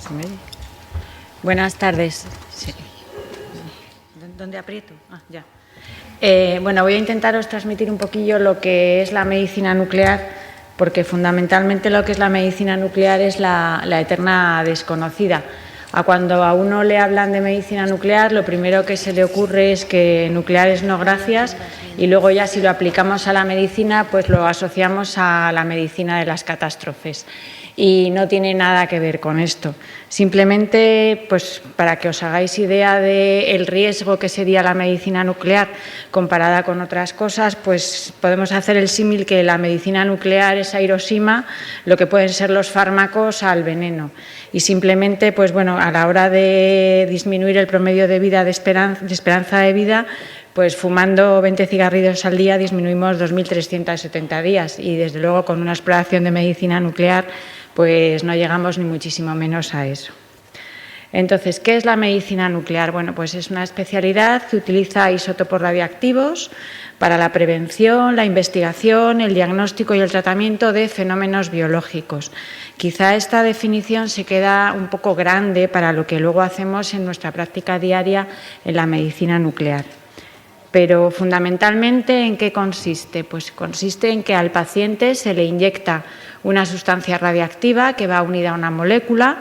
¿Se me oye? Buenas tardes. Sí. ¿Dónde aprieto? Ah, ya. Bueno, voy a intentaros transmitir un poquillo lo que es la medicina nuclear, porque fundamentalmente lo que es la medicina nuclear es la eterna desconocida. Cuando a uno le hablan de medicina nuclear, lo primero que se le ocurre es que nucleares no gracias, y luego ya si lo aplicamos a la medicina, pues lo asociamos a la medicina de las catástrofes. Y no tiene nada que ver con esto. Simplemente, pues para que os hagáis idea del riesgo que sería la medicina nuclear comparada con otras cosas, pues podemos hacer el símil que la medicina nuclear es a Hiroshima, lo que pueden ser los fármacos al veneno. Y simplemente, pues bueno, a la hora de disminuir el promedio de vida, de esperanza de vida, pues fumando 20 cigarrillos al día disminuimos 2.370 días, y desde luego con una exploración de medicina nuclear pues no llegamos ni muchísimo menos a eso. Entonces, ¿qué es la medicina nuclear? Bueno, pues es una especialidad que utiliza isótopos radiactivos para la prevención, la investigación, el diagnóstico y el tratamiento de fenómenos biológicos. Quizá esta definición se queda un poco grande para lo que luego hacemos en nuestra práctica diaria en la medicina nuclear. Pero fundamentalmente, ¿en qué consiste? Pues consiste en que al paciente se le inyecta una sustancia radiactiva que va unida a una molécula,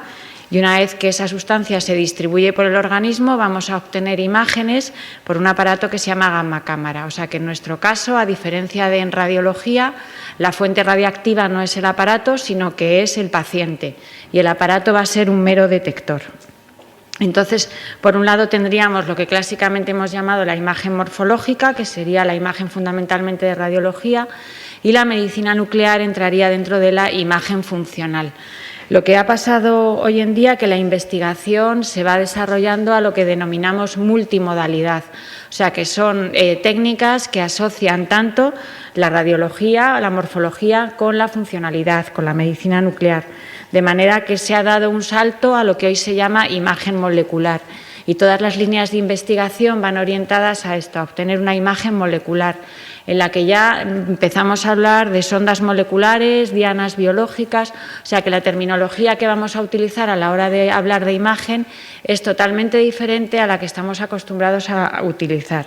y una vez que esa sustancia se distribuye por el organismo, vamos a obtener imágenes por un aparato que se llama gamma cámara. O sea que en nuestro caso, a diferencia de en radiología, la fuente radiactiva no es el aparato, sino que es el paciente, y el aparato va a ser un mero detector. Entonces, por un lado tendríamos lo que clásicamente hemos llamado la imagen morfológica, que sería la imagen fundamentalmente de radiología, y la medicina nuclear entraría dentro de la imagen funcional. Lo que ha pasado hoy en día es que la investigación se va desarrollando a lo que denominamos multimodalidad, o sea que son técnicas que asocian tanto la radiología, la morfología con la funcionalidad, con la medicina nuclear, de manera que se ha dado un salto a lo que hoy se llama imagen molecular, y todas las líneas de investigación van orientadas a esto, a obtener una imagen molecular, en la que ya empezamos a hablar de sondas moleculares, dianas biológicas, o sea que la terminología que vamos a utilizar a la hora de hablar de imagen es totalmente diferente a la que estamos acostumbrados a utilizar.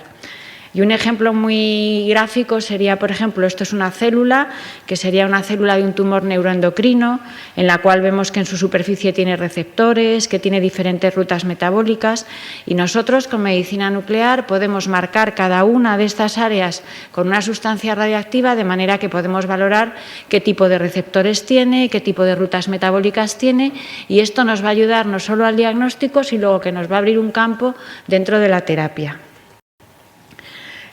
Y un ejemplo muy gráfico sería, por ejemplo, esto es una célula, que sería una célula de un tumor neuroendocrino, en la cual vemos que en su superficie tiene receptores, que tiene diferentes rutas metabólicas, y nosotros con medicina nuclear podemos marcar cada una de estas áreas con una sustancia radiactiva, de manera que podemos valorar qué tipo de receptores tiene, qué tipo de rutas metabólicas tiene, y esto nos va a ayudar no solo al diagnóstico, sino que nos va a abrir un campo dentro de la terapia.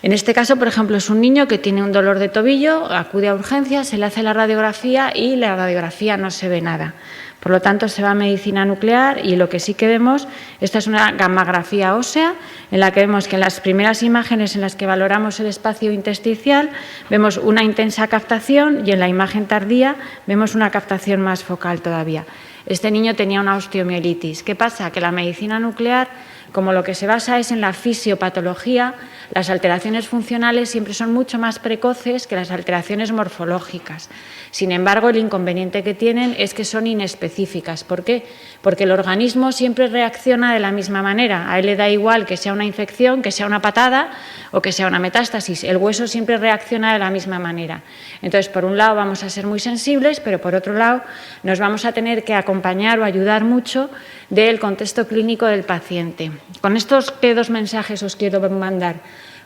En este caso, por ejemplo, es un niño que tiene un dolor de tobillo, acude a urgencias, se le hace la radiografía y la radiografía no se ve nada. Por lo tanto, se va a medicina nuclear y lo que sí que vemos, esta es una gammagrafía ósea, en la que vemos que en las primeras imágenes en las que valoramos el espacio intersticial vemos una intensa captación, y en la imagen tardía vemos una captación más focal todavía. Este niño tenía una osteomielitis. ¿Qué pasa? Que la medicina nuclear, como lo que se basa es en la fisiopatología, las alteraciones funcionales siempre son mucho más precoces que las alteraciones morfológicas. Sin embargo, el inconveniente que tienen es que son inespecíficas. ¿Por qué? Porque el organismo siempre reacciona de la misma manera. A él le da igual que sea una infección, que sea una patada o que sea una metástasis. El hueso siempre reacciona de la misma manera. Entonces, por un lado vamos a ser muy sensibles, pero por otro lado nos vamos a tener que acompañar o ayudar mucho del contexto clínico del paciente. Con estos dos mensajes os quiero mandar.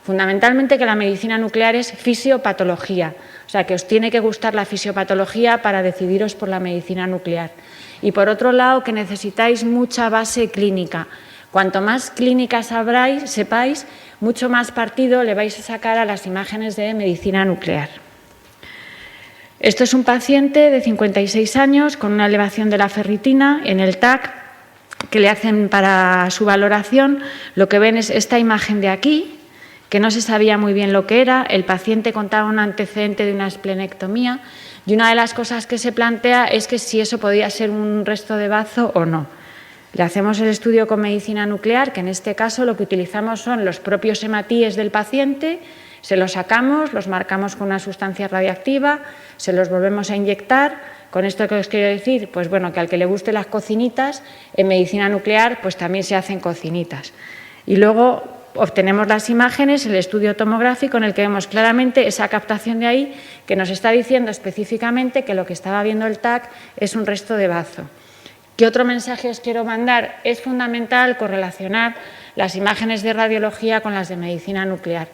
Fundamentalmente que la medicina nuclear es fisiopatología, o sea que os tiene que gustar la fisiopatología para decidiros por la medicina nuclear. Y por otro lado que necesitáis mucha base clínica. Cuanto más clínica sepáis, mucho más partido le vais a sacar a las imágenes de medicina nuclear. Esto es un paciente de 56 años con una elevación de la ferritina en el TAC, que le hacen para su valoración. Lo que ven es esta imagen de aquí, que no se sabía muy bien lo que era. El paciente contaba un antecedente de una esplenectomía, y una de las cosas que se plantea es que si eso podía ser un resto de bazo o no. Le hacemos el estudio con medicina nuclear, que en este caso lo que utilizamos son los propios hematíes del paciente, se los sacamos, los marcamos con una sustancia radiactiva, se los volvemos a inyectar ¿Con esto qué os quiero decir? Pues bueno, que al que le guste las cocinitas, en medicina nuclear pues también se hacen cocinitas. Y luego obtenemos las imágenes, el estudio tomográfico, en el que vemos claramente esa captación de ahí que nos está diciendo específicamente que lo que estaba viendo el TAC es un resto de bazo. ¿Qué otro mensaje os quiero mandar? Es fundamental correlacionar las imágenes de radiología con las de medicina nuclear.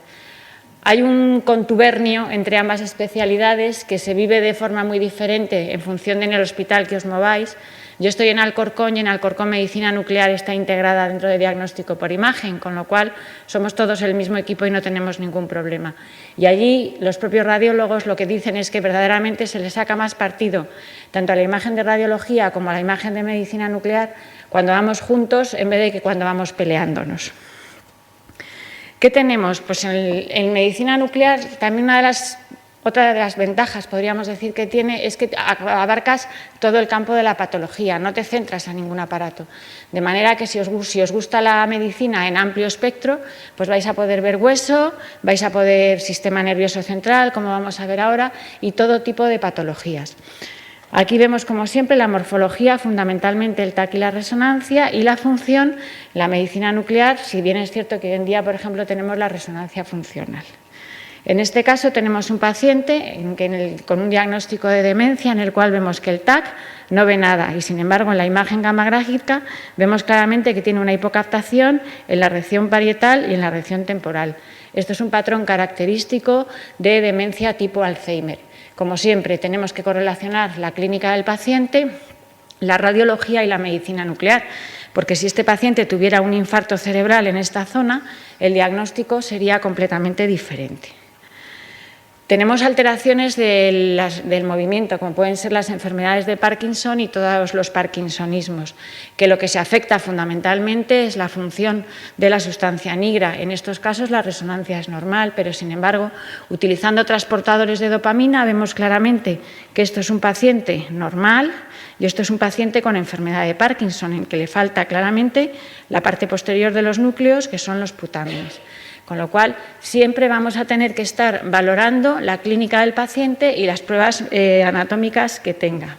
Hay un contubernio entre ambas especialidades que se vive de forma muy diferente en función de en el hospital que os mováis. Yo estoy en Alcorcón y en Alcorcón medicina nuclear está integrada dentro de diagnóstico por imagen, con lo cual somos todos el mismo equipo y no tenemos ningún problema. Y allí los propios radiólogos lo que dicen es que verdaderamente se le saca más partido tanto a la imagen de radiología como a la imagen de medicina nuclear cuando vamos juntos en vez de que cuando vamos peleándonos. ¿Qué tenemos? Pues en medicina nuclear también otra de las ventajas, podríamos decir, que tiene es que abarcas todo el campo de la patología, no te centras en ningún aparato. De manera que si os gusta la medicina en amplio espectro, pues vais a poder ver hueso, vais a poder sistema nervioso central, como vamos a ver ahora, y todo tipo de patologías. Aquí vemos, como siempre, la morfología, fundamentalmente el TAC y la resonancia, y la función, la medicina nuclear, si bien es cierto que hoy en día, por ejemplo, tenemos la resonancia funcional. En este caso tenemos un paciente con un diagnóstico de demencia en el cual vemos que el TAC no ve nada y, sin embargo, en la imagen gamma-gráfica vemos claramente que tiene una hipocaptación en la región parietal y en la región temporal. Esto es un patrón característico de demencia tipo Alzheimer. Como siempre, tenemos que correlacionar la clínica del paciente, la radiología y la medicina nuclear, porque si este paciente tuviera un infarto cerebral en esta zona, el diagnóstico sería completamente diferente. Tenemos alteraciones del movimiento, como pueden ser las enfermedades de Parkinson y todos los parkinsonismos, que lo que se afecta fundamentalmente es la función de la sustancia nigra. En estos casos la resonancia es normal, pero sin embargo, utilizando transportadores de dopamina, vemos claramente que esto es un paciente normal y esto es un paciente con enfermedad de Parkinson, en que le falta claramente la parte posterior de los núcleos, que son los putámenes. Con lo cual, siempre vamos a tener que estar valorando la clínica del paciente y las pruebas anatómicas que tenga.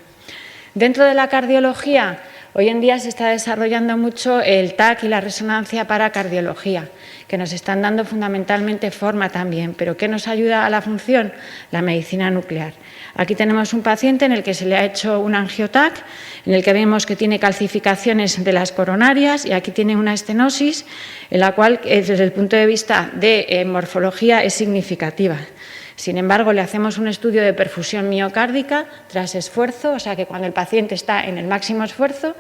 Dentro de la cardiología, hoy en día se está desarrollando mucho el TAC y la resonancia para cardiología, que nos están dando fundamentalmente forma también. ¿Pero qué nos ayuda a la función? La medicina nuclear. Aquí tenemos un paciente en el que se le ha hecho un angiotac, en el que vemos que tiene calcificaciones de las coronarias y aquí tiene una estenosis, en la cual desde el punto de vista de morfología es significativa. Sin embargo, le hacemos un estudio de perfusión miocárdica tras esfuerzo, o sea que cuando el paciente está en el máximo esfuerzo,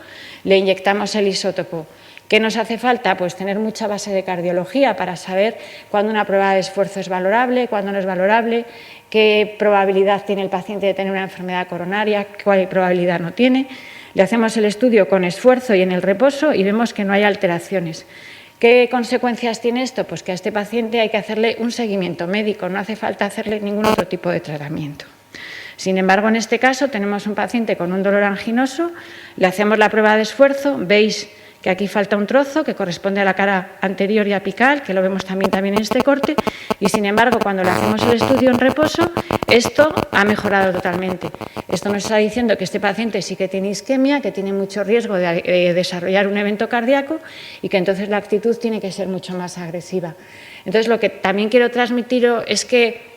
le inyectamos el isótopo. ¿Qué nos hace falta? Pues tener mucha base de cardiología para saber cuándo una prueba de esfuerzo es valorable, cuándo no es valorable, qué probabilidad tiene el paciente de tener una enfermedad coronaria, cuál probabilidad no tiene. Le hacemos el estudio con esfuerzo y en el reposo y vemos que no hay alteraciones. ¿Qué consecuencias tiene esto? Pues que a este paciente hay que hacerle un seguimiento médico, no hace falta hacerle ningún otro tipo de tratamiento. Sin embargo, en este caso tenemos un paciente con un dolor anginoso, le hacemos la prueba de esfuerzo, veis que aquí falta un trozo que corresponde a la cara anterior y apical, que lo vemos también en este corte, y sin embargo, cuando le hacemos el estudio en reposo, esto ha mejorado totalmente. Esto nos está diciendo que este paciente sí que tiene isquemia, que tiene mucho riesgo de desarrollar un evento cardíaco y que entonces la actitud tiene que ser mucho más agresiva. Entonces, lo que también quiero transmitiros es que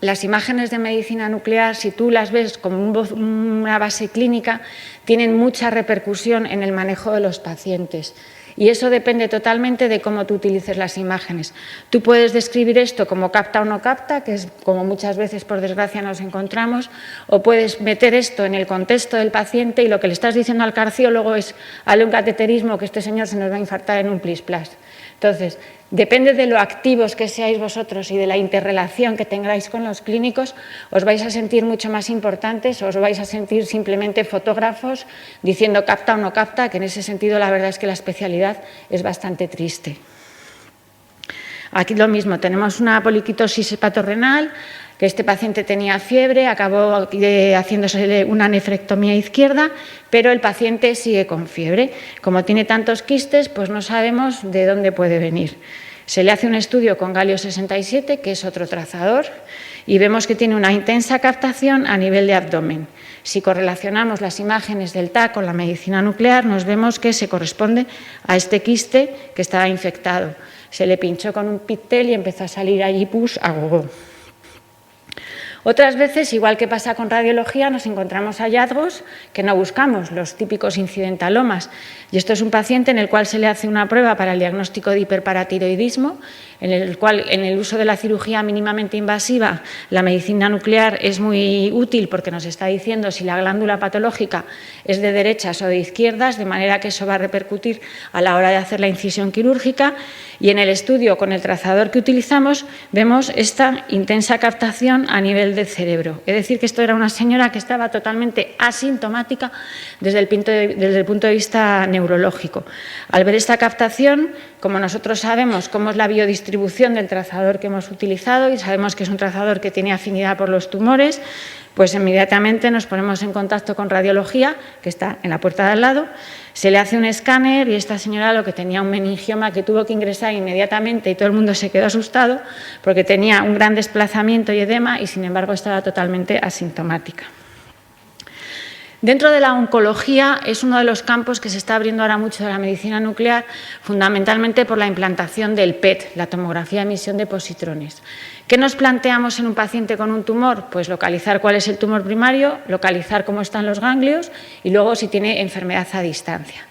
las imágenes de medicina nuclear, si tú las ves como una base clínica, tienen mucha repercusión en el manejo de los pacientes. Y eso depende totalmente de cómo tú utilices las imágenes. Tú puedes describir esto como capta o no capta, que es como muchas veces, por desgracia, nos encontramos, o puedes meter esto en el contexto del paciente y lo que le estás diciendo al cardiólogo es: hazle un cateterismo, que este señor se nos va a infartar en un plis-plas. Entonces, depende de lo activos que seáis vosotros y de la interrelación que tengáis con los clínicos, os vais a sentir mucho más importantes, os vais a sentir simplemente fotógrafos diciendo capta o no capta, que en ese sentido la verdad es que la especialidad es bastante triste. Aquí lo mismo, tenemos una poliquitosis hepatorrenal, que este paciente tenía fiebre, acabó haciéndose una nefrectomía izquierda, pero el paciente sigue con fiebre. Como tiene tantos quistes, pues no sabemos de dónde puede venir. Se le hace un estudio con galio 67, que es otro trazador, y vemos que tiene una intensa captación a nivel de abdomen. Si correlacionamos las imágenes del TAC con la medicina nuclear, nos vemos que se corresponde a este quiste que estaba infectado. Se le pinchó con un pictel y empezó a salir allí pus a gogo. Otras veces, igual que pasa con radiología, nos encontramos hallazgos que no buscamos, los típicos incidentalomas. Y esto es un paciente en el cual se le hace una prueba para el diagnóstico de hiperparatiroidismo, en el cual, en el uso de la cirugía mínimamente invasiva, la medicina nuclear es muy útil porque nos está diciendo si la glándula patológica es de derechas o de izquierdas, de manera que eso va a repercutir a la hora de hacer la incisión quirúrgica. Y en el estudio con el trazador que utilizamos vemos esta intensa captación a nivel del cerebro. Es decir, que esto era una señora que estaba totalmente asintomática desde el punto de vista neurológico. Al ver esta captación, como nosotros sabemos cómo es la biodistribución del trazador que hemos utilizado y sabemos que es un trazador que tiene afinidad por los tumores, pues inmediatamente nos ponemos en contacto con radiología, que está en la puerta de al lado, se le hace un escáner y esta señora lo que tenía un meningioma que tuvo que ingresar inmediatamente y todo el mundo se quedó asustado porque tenía un gran desplazamiento y edema y sin embargo estaba totalmente asintomática. Dentro de la oncología es uno de los campos que se está abriendo ahora mucho de la medicina nuclear, fundamentalmente por la implantación del PET, la tomografía de emisión de positrones. ¿Qué nos planteamos en un paciente con un tumor? Pues localizar cuál es el tumor primario, localizar cómo están los ganglios y luego si tiene enfermedad a distancia.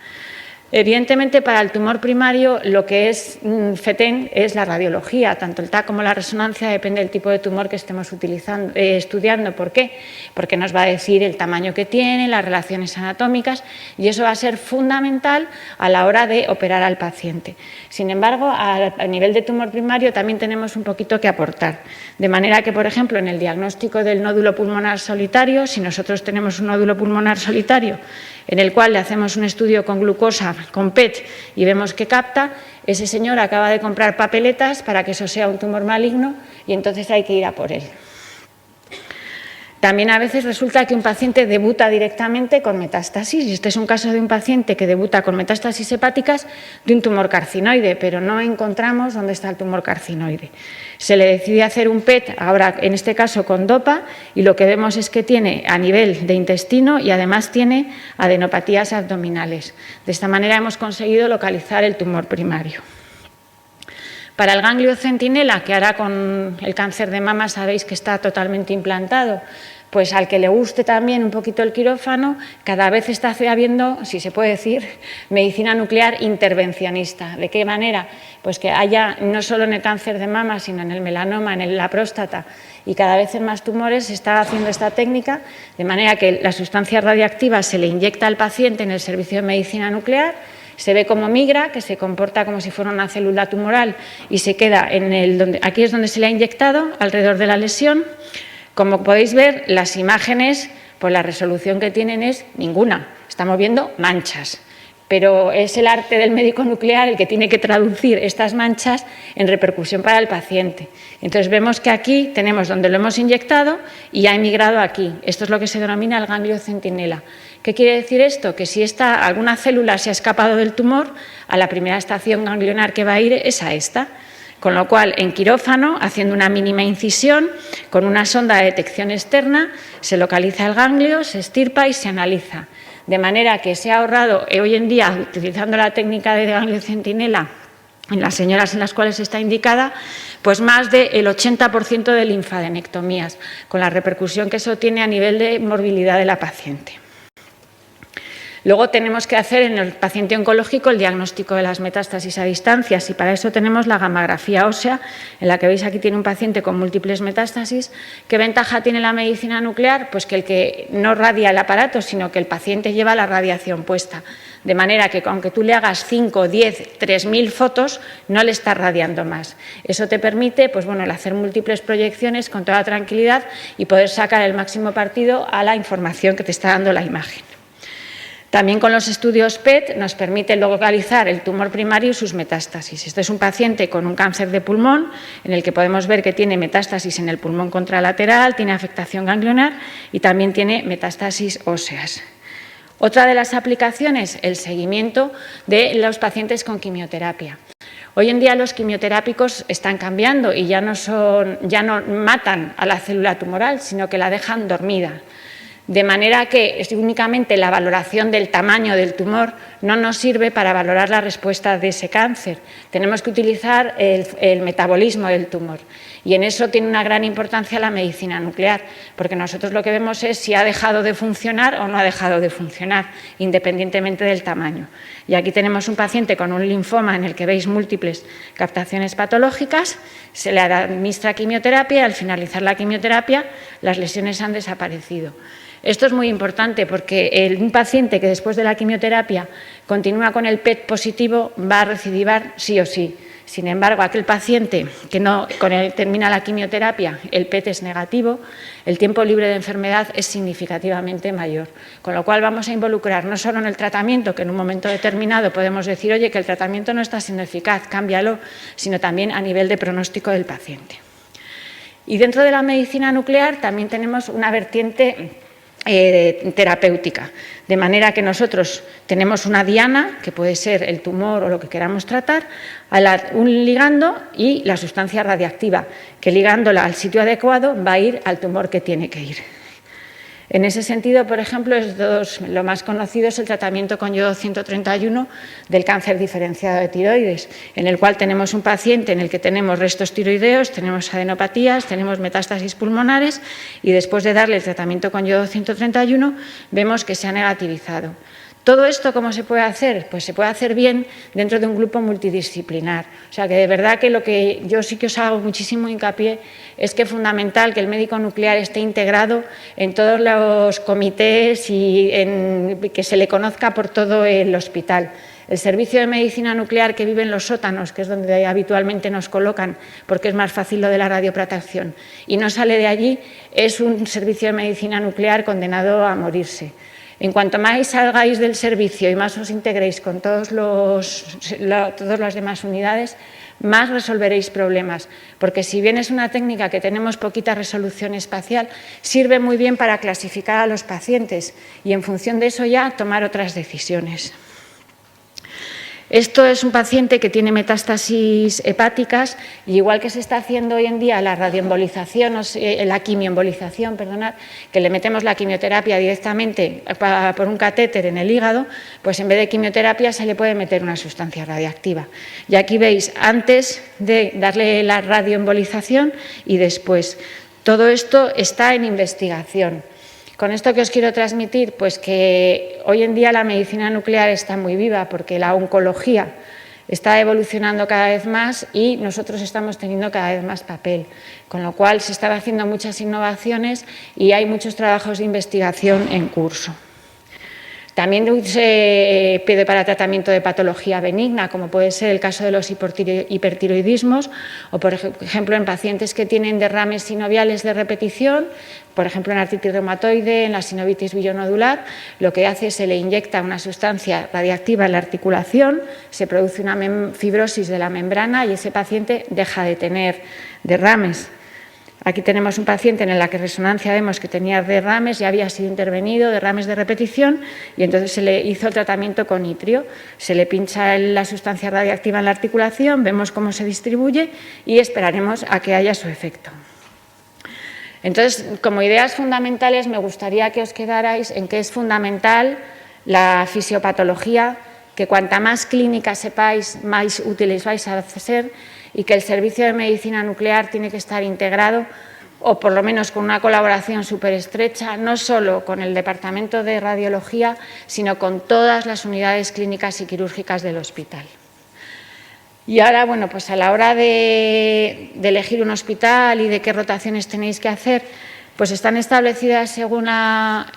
Evidentemente, para el tumor primario, lo que es FETEN es la radiología, tanto el TAC como la resonancia, depende del tipo de tumor que estemos estudiando. ¿Por qué? Porque nos va a decir el tamaño que tiene, las relaciones anatómicas, y eso va a ser fundamental a la hora de operar al paciente. Sin embargo, a nivel de tumor primario también tenemos un poquito que aportar. De manera que, por ejemplo, en el diagnóstico del nódulo pulmonar solitario, si nosotros tenemos un nódulo pulmonar solitario en el cual le hacemos un estudio con glucosa, con PET, y vemos que capta, ese señor acaba de comprar papeletas para que eso sea un tumor maligno y entonces hay que ir a por él. También a veces resulta que un paciente debuta directamente con metástasis, y este es un caso de un paciente que debuta con metástasis hepáticas de un tumor carcinoide, pero no encontramos dónde está el tumor carcinoide. Se le decide hacer un PET, ahora en este caso con DOPA, y lo que vemos es que tiene a nivel de intestino y además tiene adenopatías abdominales. De esta manera hemos conseguido localizar el tumor primario. Para el ganglio centinela, que ahora con el cáncer de mama sabéis que está totalmente implantado, pues al que le guste también un poquito el quirófano, cada vez está habiendo, si se puede decir, medicina nuclear intervencionista. ¿De qué manera? Pues que haya, no solo en el cáncer de mama, sino en el melanoma, en la próstata y cada vez en más tumores se está haciendo esta técnica, de manera que la sustancia radiactiva se le inyecta al paciente en el servicio de medicina nuclear, se ve cómo migra, que se comporta como si fuera una célula tumoral y se queda aquí es donde se le ha inyectado, alrededor de la lesión. Como podéis ver, las imágenes, pues la resolución que tienen es ninguna, estamos viendo manchas. Pero es el arte del médico nuclear el que tiene que traducir estas manchas en repercusión para el paciente. Entonces vemos que aquí tenemos donde lo hemos inyectado y ha emigrado aquí. Esto es lo que se denomina el ganglio centinela. ¿Qué quiere decir esto? Que si alguna célula se ha escapado del tumor, a la primera estación ganglionar que va a ir es a esta. Con lo cual, en quirófano, haciendo una mínima incisión, con una sonda de detección externa, se localiza el ganglio, se extirpa y se analiza. De manera que se ha ahorrado hoy en día, utilizando la técnica de ganglio centinela, en las señoras en las cuales está indicada, pues más del 80% de linfadenectomías, con la repercusión que eso tiene a nivel de morbilidad de la paciente. Luego tenemos que hacer en el paciente oncológico el diagnóstico de las metástasis a distancias y para eso tenemos la gammagrafía ósea, en la que veis aquí tiene un paciente con múltiples metástasis. ¿Qué ventaja tiene la medicina nuclear? Pues que el que no radia el aparato, sino que el paciente lleva la radiación puesta. De manera que aunque tú le hagas 5, 10, 3.000 fotos, no le estás radiando más. Eso te permite pues, el hacer múltiples proyecciones con toda tranquilidad y poder sacar el máximo partido a la información que te está dando la imagen. También con los estudios PET nos permite localizar el tumor primario y sus metástasis. Este es un paciente con un cáncer de pulmón en el que podemos ver que tiene metástasis en el pulmón contralateral, tiene afectación ganglionar y también tiene metástasis óseas. Otra de las aplicaciones, el seguimiento de los pacientes con quimioterapia. Hoy en día los quimioterápicos están cambiando y ya no matan a la célula tumoral, sino que la dejan dormida. De manera que únicamente la valoración del tamaño del tumor no nos sirve para valorar la respuesta de ese cáncer. Tenemos que utilizar el metabolismo del tumor. Y en eso tiene una gran importancia la medicina nuclear, porque nosotros lo que vemos es si ha dejado de funcionar o no ha dejado de funcionar, independientemente del tamaño. Y aquí tenemos un paciente con un linfoma en el que veis múltiples captaciones patológicas, se le administra quimioterapia y al finalizar la quimioterapia las lesiones han desaparecido. Esto es muy importante porque un paciente que después de la quimioterapia continúa con el PET positivo va a recidivar sí o sí. Sin embargo, aquel paciente que termina la quimioterapia, el PET es negativo, el tiempo libre de enfermedad es significativamente mayor. Con lo cual vamos a involucrar no solo en el tratamiento, que en un momento determinado podemos decir, oye, que el tratamiento no está siendo eficaz, cámbialo, sino también a nivel de pronóstico del paciente. Y dentro de la medicina nuclear también tenemos una vertiente terapéutica, de manera que nosotros tenemos una diana, que puede ser el tumor o lo que queramos tratar, un ligando y la sustancia radiactiva, que ligándola al sitio adecuado va a ir al tumor que tiene que ir. En ese sentido, por ejemplo, lo más conocido es el tratamiento con yodo 131 del cáncer diferenciado de tiroides, en el cual tenemos un paciente en el que tenemos restos tiroideos, tenemos adenopatías, tenemos metástasis pulmonares y después de darle el tratamiento con yodo 131 vemos que se ha negativizado. ¿Todo esto cómo se puede hacer? Pues se puede hacer bien dentro de un grupo multidisciplinar. O sea que de verdad que lo que yo sí que os hago muchísimo hincapié es que es fundamental que el médico nuclear esté integrado en todos los comités y que se le conozca por todo el hospital. El servicio de medicina nuclear que vive en los sótanos, que es donde habitualmente nos colocan, porque es más fácil lo de la radioprotección, y no sale de allí, es un servicio de medicina nuclear condenado a morirse. En cuanto más salgáis del servicio y más os integréis con todas las demás unidades, más resolveréis problemas, porque si bien es una técnica que tenemos poquita resolución espacial, sirve muy bien para clasificar a los pacientes y en función de eso ya tomar otras decisiones. Esto es un paciente que tiene metástasis hepáticas y igual que se está haciendo hoy en día la radioembolización, la quimioembolización, perdonad, que le metemos la quimioterapia directamente por un catéter en el hígado, pues en vez de quimioterapia se le puede meter una sustancia radiactiva. Y aquí veis antes de darle la radioembolización y después. Todo esto está en investigación. Con esto que os quiero transmitir, pues que hoy en día la medicina nuclear está muy viva porque la oncología está evolucionando cada vez más y nosotros estamos teniendo cada vez más papel, con lo cual se están haciendo muchas innovaciones y hay muchos trabajos de investigación en curso. También se pide para tratamiento de patología benigna, como puede ser el caso de los hipertiroidismos o, por ejemplo, en pacientes que tienen derrames sinoviales de repetición, por ejemplo, en artritis reumatoide, en la sinovitis bilionodular, lo que hace es se le inyecta una sustancia radiactiva en la articulación, se produce una fibrosis de la membrana y ese paciente deja de tener derrames. Aquí tenemos un paciente en la que resonancia vemos que tenía derrames, ya había sido intervenido, derrames de repetición, y entonces se le hizo el tratamiento con itrio. Se le pincha la sustancia radiactiva en la articulación, vemos cómo se distribuye y esperaremos a que haya su efecto. Entonces, como ideas fundamentales, me gustaría que os quedarais en que es fundamental la fisiopatología, que cuanta más clínica sepáis, más útiles vais a ser, y que el servicio de medicina nuclear tiene que estar integrado, o por lo menos con una colaboración súper estrecha, no solo con el departamento de radiología, sino con todas las unidades clínicas y quirúrgicas del hospital. Y ahora, bueno, pues a la hora de elegir un hospital y de qué rotaciones tenéis que hacer, pues están establecidas según la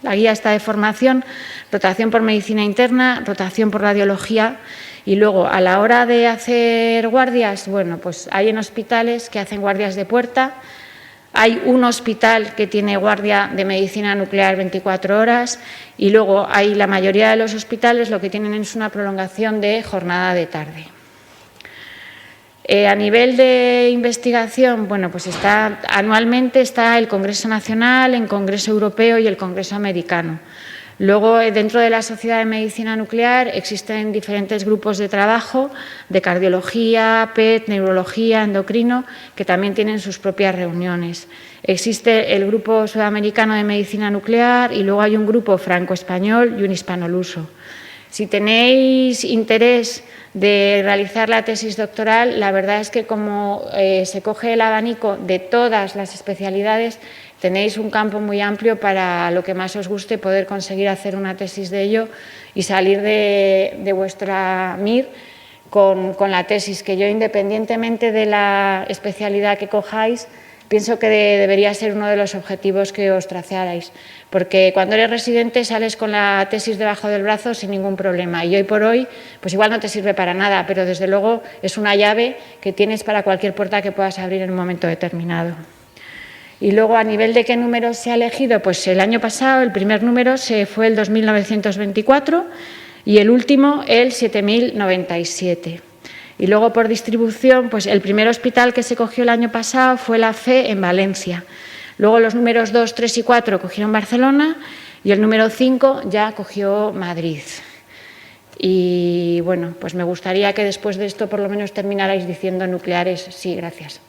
guía esta de formación, rotación por medicina interna, rotación por radiología. Y luego, a la hora de hacer guardias, bueno, pues hay en hospitales que hacen guardias de puerta, hay un hospital que tiene guardia de medicina nuclear 24 horas y luego hay la mayoría de los hospitales lo que tienen es una prolongación de jornada de tarde. A nivel de investigación, bueno, pues anualmente está el Congreso Nacional, el Congreso Europeo y el Congreso Americano. Luego, dentro de la Sociedad de Medicina Nuclear existen diferentes grupos de trabajo de cardiología, PET, neurología, endocrino, que también tienen sus propias reuniones. Existe el Grupo Sudamericano de Medicina Nuclear y luego hay un grupo franco-español y un hispanoluso. Si tenéis interés de realizar la tesis doctoral, la verdad es que como se coge el abanico de todas las especialidades, tenéis un campo muy amplio para lo que más os guste, poder conseguir hacer una tesis de ello y salir de vuestra MIR con la tesis, que yo, independientemente de la especialidad que cojáis, pienso que debería ser uno de los objetivos que os trazarais, porque cuando eres residente sales con la tesis debajo del brazo sin ningún problema y hoy por hoy pues igual no te sirve para nada, pero desde luego es una llave que tienes para cualquier puerta que puedas abrir en un momento determinado. Y luego, a nivel de qué número se ha elegido, pues el año pasado el primer número fue el 2924 y el último el 7097. Y luego, por distribución, pues el primer hospital que se cogió el año pasado fue la FE en Valencia. Luego los números 2, 3 y 4 cogieron Barcelona y el número 5 ya cogió Madrid. Y bueno, pues me gustaría que después de esto por lo menos terminarais diciendo nucleares. Sí, gracias.